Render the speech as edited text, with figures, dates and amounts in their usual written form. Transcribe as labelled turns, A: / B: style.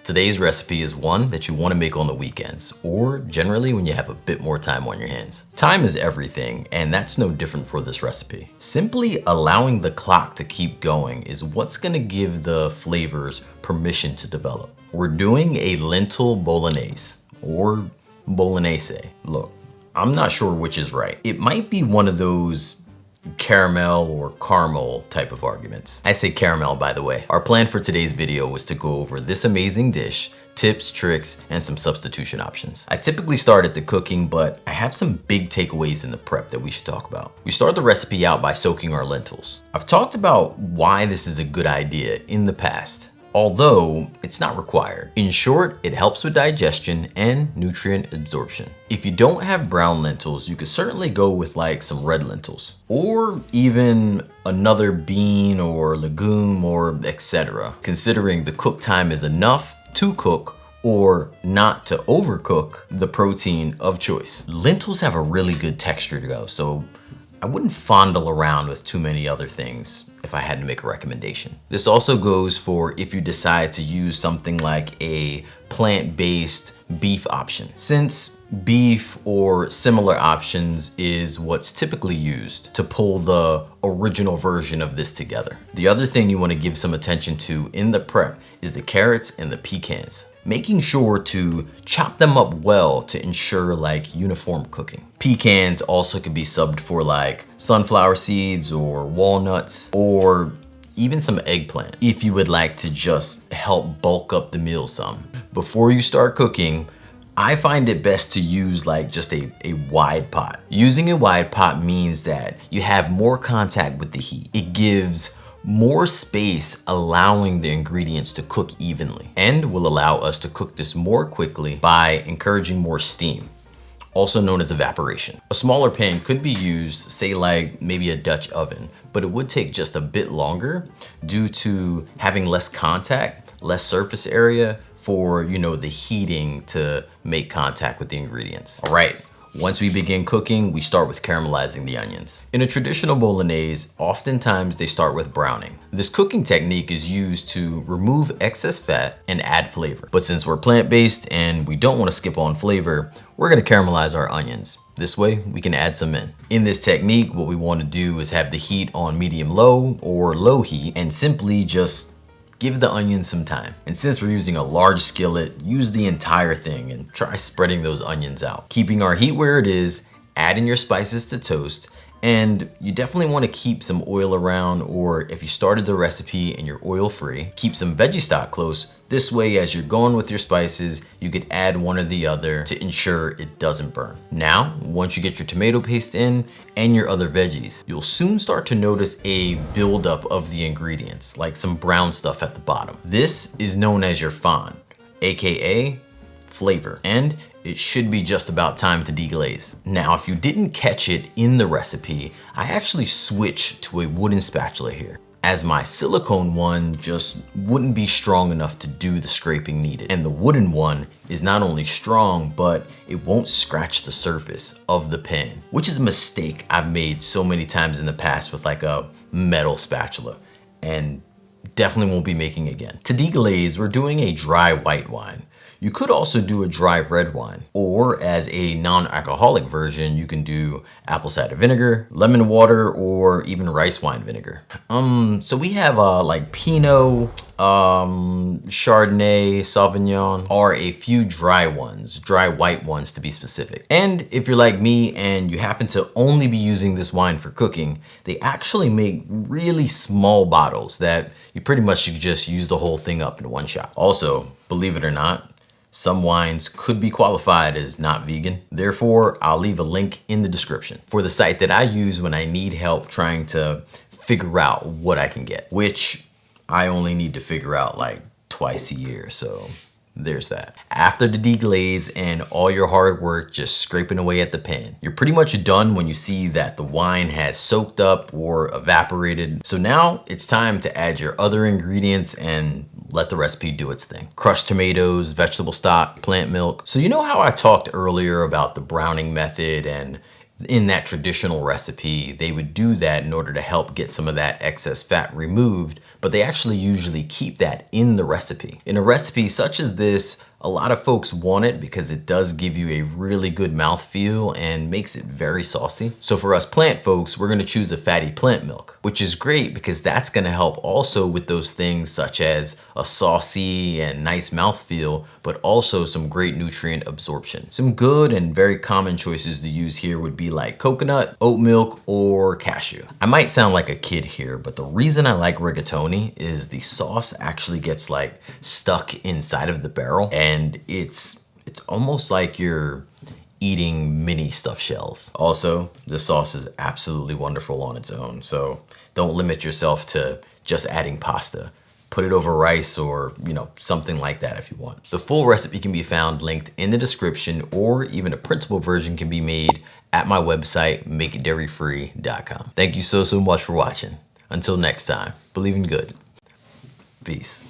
A: Today's recipe is one that you want to make on the weekends, or generally when you have a bit more time on your hands. Time is everything, and that's no different for this recipe. Simply allowing the clock to keep going is what's going to give the flavors permission to develop. We're doing a lentil bolognese, or bolognese. Look, I'm not sure which is right. It might be one of those caramel or caramel type of arguments. I say caramel, by the way. Our plan for today's video was to go over this amazing dish, tips, tricks, and some substitution options. I typically start at the cooking, but I have some big takeaways in the prep that we should talk about. We start the recipe out by soaking our lentils. I've talked about why this is a good idea in the past, although it's not required. In short, it helps with digestion and nutrient absorption. If you don't have brown lentils, you could certainly go with like some red lentils, or even another bean or legume or etc. Considering the cook time is enough to cook or not to overcook the protein of choice. Lentils have a really good texture to go, so I wouldn't fondle around with too many other things if I had to make a recommendation. This also goes for if you decide to use something like a plant-based beef option, since beef or similar options is what's typically used to pull the original version of this together. The other thing you want to give some attention to in the prep is the carrots and the pecans. Making sure to chop them up well to ensure like uniform cooking. Pecans also could be subbed for like sunflower seeds or walnuts, or even some eggplant if you would like to just help bulk up the meal some. Before you start cooking, I find it best to use like just a wide pot. Using a wide pot means that you have more contact with the heat. It gives more space, allowing the ingredients to cook evenly, and will allow us to cook this more quickly by encouraging more steam, also known as evaporation. A smaller pan could be used, say like maybe a Dutch oven, but it would take just a bit longer due to having less contact, less surface area for, the heating to make contact with the ingredients. All right. Once we begin cooking, we start with caramelizing the onions. In a traditional bolognese, oftentimes they start with browning. This cooking technique is used to remove excess fat and add flavor. But since we're plant-based and we don't want to skip on flavor, we're gonna caramelize our onions. This way, we can add some in. In this technique, what we want to do is have the heat on medium-low or low heat and simply just give the onions some time. And since we're using a large skillet, use the entire thing and try spreading those onions out. Keeping our heat where it is, add in your spices to toast, and you definitely want to keep some oil around, or if you started the recipe and you're oil free, keep some veggie stock close. This way, as you're going with your spices, you could add one or the other to ensure it doesn't burn. Now, once you get your tomato paste in and your other veggies, you'll soon start to notice a buildup of the ingredients, like some brown stuff at the bottom. This is known as your fond, AKA flavor, and it should be just about time to deglaze. Now, if you didn't catch it in the recipe, I actually switched to a wooden spatula here, as my silicone one just wouldn't be strong enough to do the scraping needed. And the wooden one is not only strong, but it won't scratch the surface of the pan, which is a mistake I've made so many times in the past with like a metal spatula, and definitely won't be making again. To deglaze, we're doing a dry white wine. You could also do a dry red wine, or as a non-alcoholic version, you can do apple cider vinegar, lemon water, or even rice wine vinegar. So we have like Pinot, Chardonnay, Sauvignon, are a few dry ones, dry white ones to be specific. And if you're like me and you happen to only be using this wine for cooking, they actually make really small bottles that you pretty much should just use the whole thing up in one shot. Also, believe it or not, some wines could be qualified as not vegan. Therefore, I'll leave a link in the description for the site that I use when I need help trying to figure out what I can get, which I only need to figure out like twice a year, so there's that. After the deglaze and all your hard work just scraping away at the pan, you're pretty much done when you see that the wine has soaked up or evaporated. So now it's time to add your other ingredients and let the recipe do its thing. Crushed tomatoes, vegetable stock, plant milk. So you know how I talked earlier about the browning method and in that traditional recipe, they would do that in order to help get some of that excess fat removed, but they actually usually keep that in the recipe. In a recipe such as this, a lot of folks want it because it does give you a really good mouthfeel and makes it very saucy. So for us plant folks, we're gonna choose a fatty plant milk, which is great because that's gonna help also with those things such as a saucy and nice mouthfeel, but also some great nutrient absorption. Some good and very common choices to use here would be like coconut, oat milk, or cashew. I might sound like a kid here, but the reason I like rigatoni is the sauce actually gets like stuck inside of the barrel, and it's almost like you're eating mini stuffed shells. Also, the sauce is absolutely wonderful on its own, so don't limit yourself to just adding pasta. Put it over rice or, something like that if you want. The full recipe can be found linked in the description, or even a printable version can be made at my website, makeitdairyfree.com. Thank you so much for watching. Until next time, believe in good. Peace.